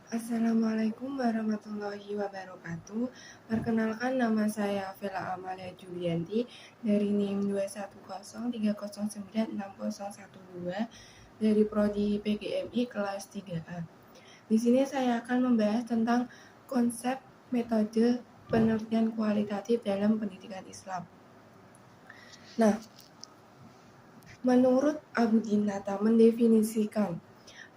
Assalamualaikum warahmatullahi wabarakatuh. Perkenalkan, nama saya Vela Amalia Julianti dari NIM 21030960112 dari Prodi PGMI kelas 3A. Di sini saya akan membahas tentang konsep metode penelitian kualitatif dalam pendidikan Islam. Nah, menurut Abu Dinata mendefinisikan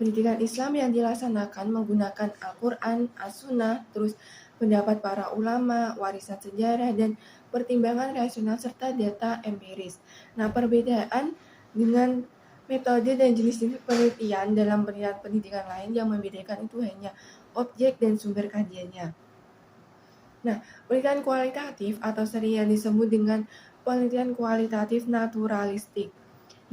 pendidikan Islam yang dilaksanakan menggunakan Al-Quran, As-Sunnah, terus pendapat para ulama, warisan sejarah, dan pertimbangan rasional serta data empiris. Nah, perbedaan dengan metode dan jenis-jenis penelitian dalam pendidikan lain yang membedakan itu hanya objek dan sumber kajiannya. Nah, penelitian kualitatif atau sering yang disebut dengan penelitian kualitatif naturalistik,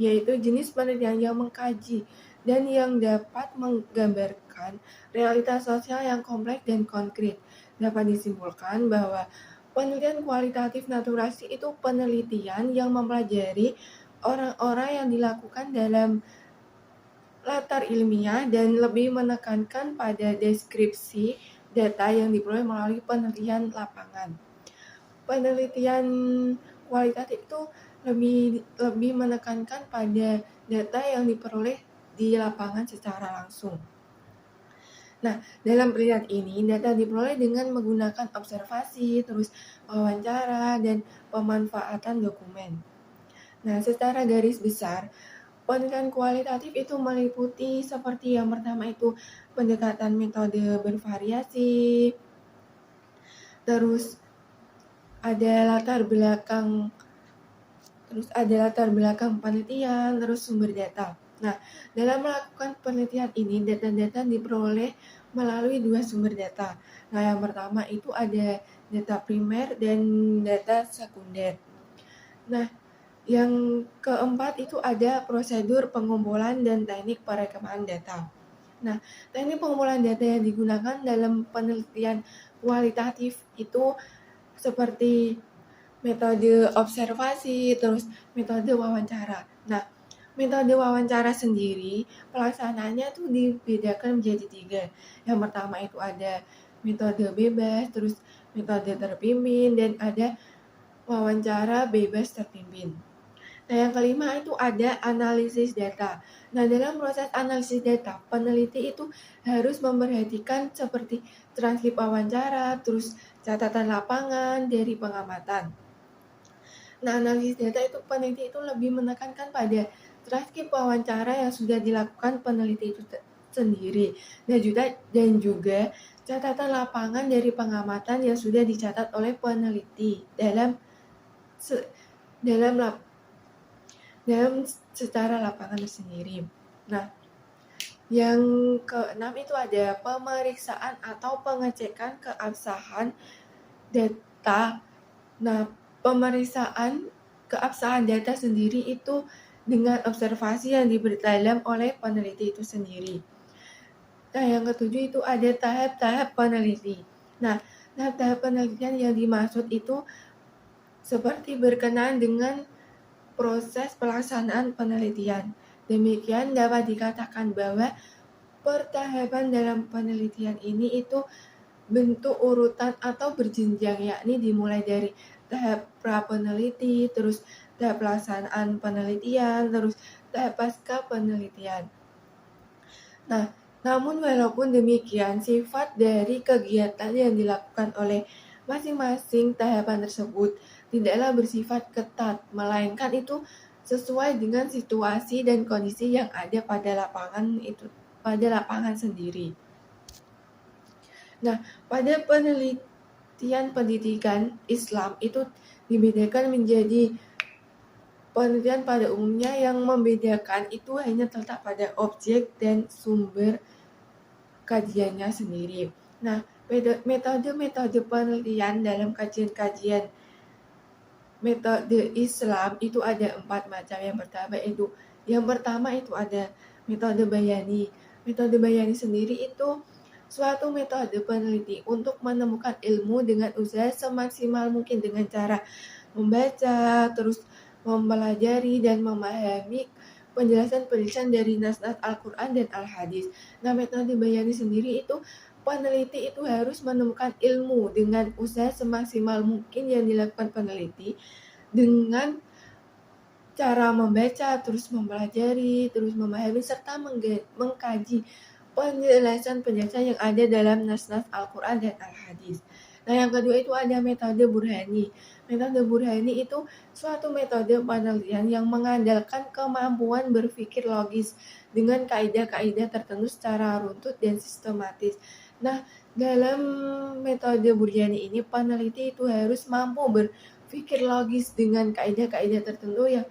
yaitu jenis penelitian yang mengkaji dan yang dapat menggambarkan realitas sosial yang kompleks dan konkret. Dapat disimpulkan bahwa penelitian kualitatif naturalistik itu penelitian yang mempelajari orang-orang yang dilakukan dalam latar ilmiah dan lebih menekankan pada deskripsi data yang diperoleh melalui penelitian lapangan. Penelitian kualitatif itu lebih menekankan pada data yang diperoleh di lapangan secara langsung. Nah, dalam penelitian ini data diperoleh dengan menggunakan observasi, terus wawancara, dan pemanfaatan dokumen. Nah, secara garis besar, penelitian kualitatif itu meliputi seperti yang pertama itu pendekatan metode bervariasi, terus ada latar belakang penelitian, terus sumber data. Nah, dalam melakukan penelitian ini, data-data diperoleh melalui dua sumber data. Nah, yang pertama itu ada data primer dan data sekunder. Nah, yang keempat itu ada prosedur pengumpulan dan teknik perekaman data. Nah, teknik pengumpulan data yang digunakan dalam penelitian kualitatif itu seperti metode observasi, terus metode wawancara. Nah, metode wawancara sendiri pelaksanaannya tuh dibedakan menjadi 3. Yang pertama itu ada metode bebas, terus metode terpimpin, dan ada wawancara bebas terpimpin. Nah, yang kelima itu ada analisis data. Nah, dalam proses analisis data, peneliti itu harus memperhatikan seperti transkrip wawancara, terus catatan lapangan dari pengamatan. Nah, analisis data itu peneliti itu lebih menekankan pada transkrip wawancara yang sudah dilakukan peneliti itu sendiri. Dan juga catatan lapangan dari pengamatan yang sudah dicatat oleh peneliti dalam secara lapangan sendiri. Nah, yang keenam itu ada pemeriksaan atau pengecekan keabsahan data. Nah, pemeriksaan keabsahan data sendiri itu dengan observasi yang diperdalam oleh peneliti itu sendiri. Nah, yang ketujuh itu ada tahap-tahap peneliti. Nah, tahap-tahap penelitian yang dimaksud itu seperti berkenaan dengan proses pelaksanaan penelitian. Demikian dapat dikatakan bahwa pertahapan dalam penelitian ini itu bentuk urutan atau berjenjang, yakni dimulai dari tahap pra-peneliti, terus tahap pelaksanaan penelitian, terus tahap pasca penelitian. Nah, namun walaupun demikian, sifat dari kegiatan yang dilakukan oleh masing-masing tahapan tersebut tidaklah bersifat ketat, melainkan itu sesuai dengan situasi dan kondisi yang ada pada lapangan sendiri. Nah, pada penelitian pendidikan Islam itu dibedakan menjadi penelitian pada umumnya. Yang membedakan itu hanya terletak pada objek dan sumber kajiannya sendiri. Nah, metode-metode penelitian dalam kajian-kajian metode Islam itu ada 4 macam. Yang pertama itu ada metode bayani. Metode bayani sendiri itu suatu metode peneliti untuk menemukan ilmu dengan usaha semaksimal mungkin dengan cara membaca, terus mempelajari dan memahami penjelasan-penjelasan dari nas-nas Al-Quran dan Al-Hadis. Nah, metode bayani sendiri itu peneliti itu harus menemukan ilmu dengan usaha semaksimal mungkin yang dilakukan peneliti dengan cara membaca, terus mempelajari, terus memahami, serta mengkaji penjelasan-penjelasan yang ada dalam nas-nas Al-Quran dan Al-Hadis. Nah, yang kedua itu ada metode burhani. Metode burhani itu suatu metode penelitian yang mengandalkan kemampuan berpikir logis dengan kaidah-kaidah tertentu secara runtut dan sistematis. Nah, dalam metode burhani ini, peneliti itu harus mampu berpikir logis dengan kaidah-kaidah tertentu yang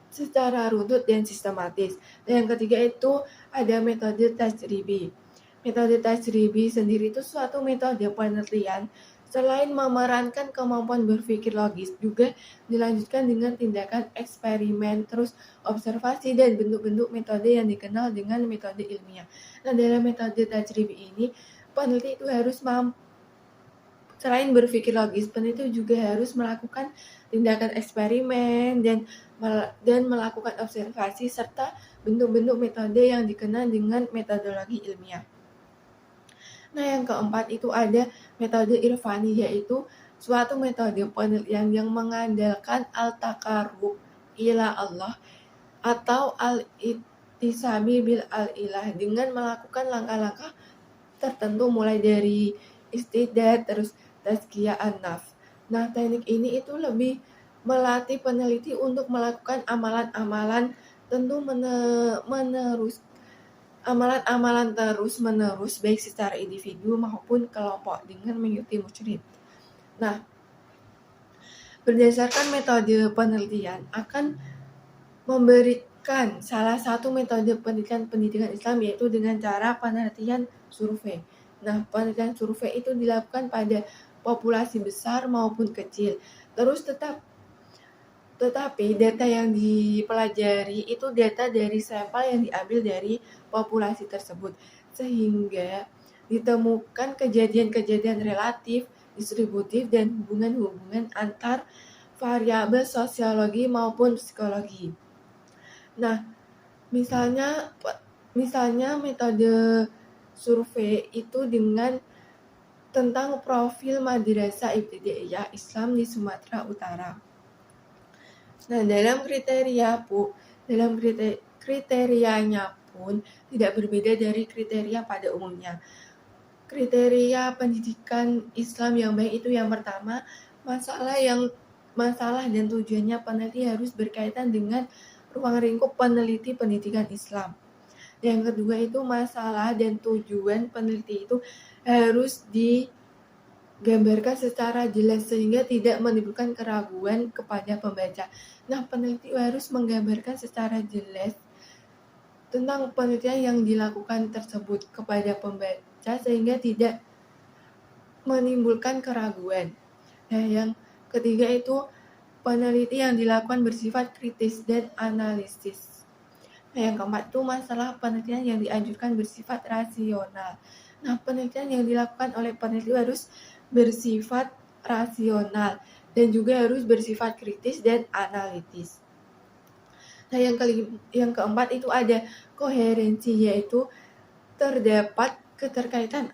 secara runtut dan sistematis. Dan yang ketiga itu ada metode tajribi. Metode tajribi sendiri itu suatu metode penelitian selain memerankan kemampuan berpikir logis, juga dilanjutkan dengan tindakan eksperimen, terus observasi dan bentuk-bentuk metode yang dikenal dengan metode ilmiah. Nah, dalam metode tajribi ini, peneliti itu harus selain berpikir logis, peneliti juga harus melakukan tindakan eksperimen dan melakukan observasi serta bentuk-bentuk metode yang dikenal dengan metodologi ilmiah. Nah, yang keempat itu ada metode irfani, yaitu suatu metode penelitian yang mengandalkan al-taqarrub ila Allah atau al-ittisami bil al-ilah dengan melakukan langkah-langkah tertentu mulai dari istidad, terus tazkiyah an-nafs. Nah, teknik ini itu lebih melatih peneliti untuk melakukan amalan-amalan terus-menerus baik secara individu maupun kelompok dengan mengikuti musyrik. Nah, berdasarkan metode penelitian akan memberikan salah satu metode pendidikan Islam, yaitu dengan cara penelitian survei. Nah, penelitian survei itu dilakukan pada populasi besar maupun kecil. Terus tetapi data yang dipelajari itu data dari sampel yang diambil dari populasi tersebut, sehingga ditemukan kejadian-kejadian relatif, distributif, dan hubungan-hubungan antar variabel sosiologi maupun psikologi. Nah, misalnya metode survei itu tentang profil madrasah ibtidaiyah Islam di Sumatera Utara. Nah, dalam kriterianya pun tidak berbeda dari kriteria pada umumnya. Kriteria pendidikan Islam yang baik itu yang pertama, masalah dan tujuannya peneliti harus berkaitan dengan ruang lingkup peneliti pendidikan Islam. Yang kedua itu masalah dan tujuan peneliti itu harus digambarkan secara jelas sehingga tidak menimbulkan keraguan kepada pembaca. Nah, peneliti harus menggambarkan secara jelas tentang penelitian yang dilakukan tersebut kepada pembaca sehingga tidak menimbulkan keraguan. Nah, yang ketiga itu peneliti yang dilakukan bersifat kritis dan analisis. Nah, yang keempat itu masalah penelitian yang dianjurkan bersifat rasional. Nah, penelitian yang dilakukan oleh peneliti harus bersifat rasional dan juga harus bersifat kritis dan analitis. Nah, yang keempat itu ada koherensi, yaitu terdapat keterkaitan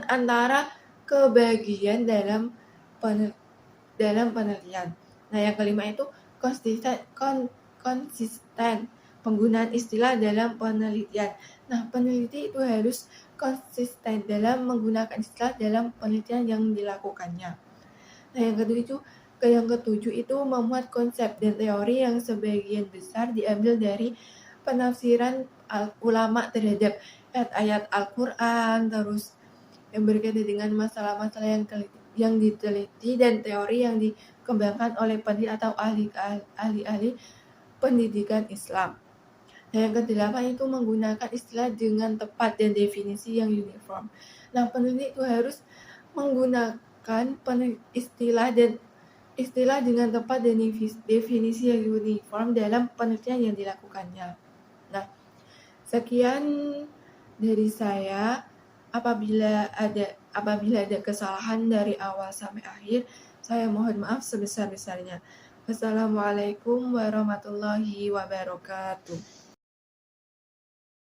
antara kebagian dalam penelitian. Nah, yang kelima itu konsisten penggunaan istilah dalam penelitian. Nah, peneliti itu harus konsisten dalam menggunakan istilah dalam penelitian yang dilakukannya. Nah, yang ketujuh itu memuat konsep dan teori yang sebagian besar diambil dari penafsiran ulama terhadap ayat-ayat Al-Quran, terus yang berkaitan dengan masalah-masalah yang diteliti dan teori yang dikembangkan oleh peneliti atau ahli-ahli pendidikan Islam. Nah, yang kedelapan itu menggunakan istilah dengan tepat dan definisi yang uniform. Nah, peneliti itu harus menggunakan istilah dengan tepat dan definisi yang uniform dalam penelitian yang dilakukannya. Nah, sekian dari saya. Apabila ada kesalahan dari awal sampai akhir, saya mohon maaf sebesar-besarnya. Wassalamualaikum warahmatullahi wabarakatuh.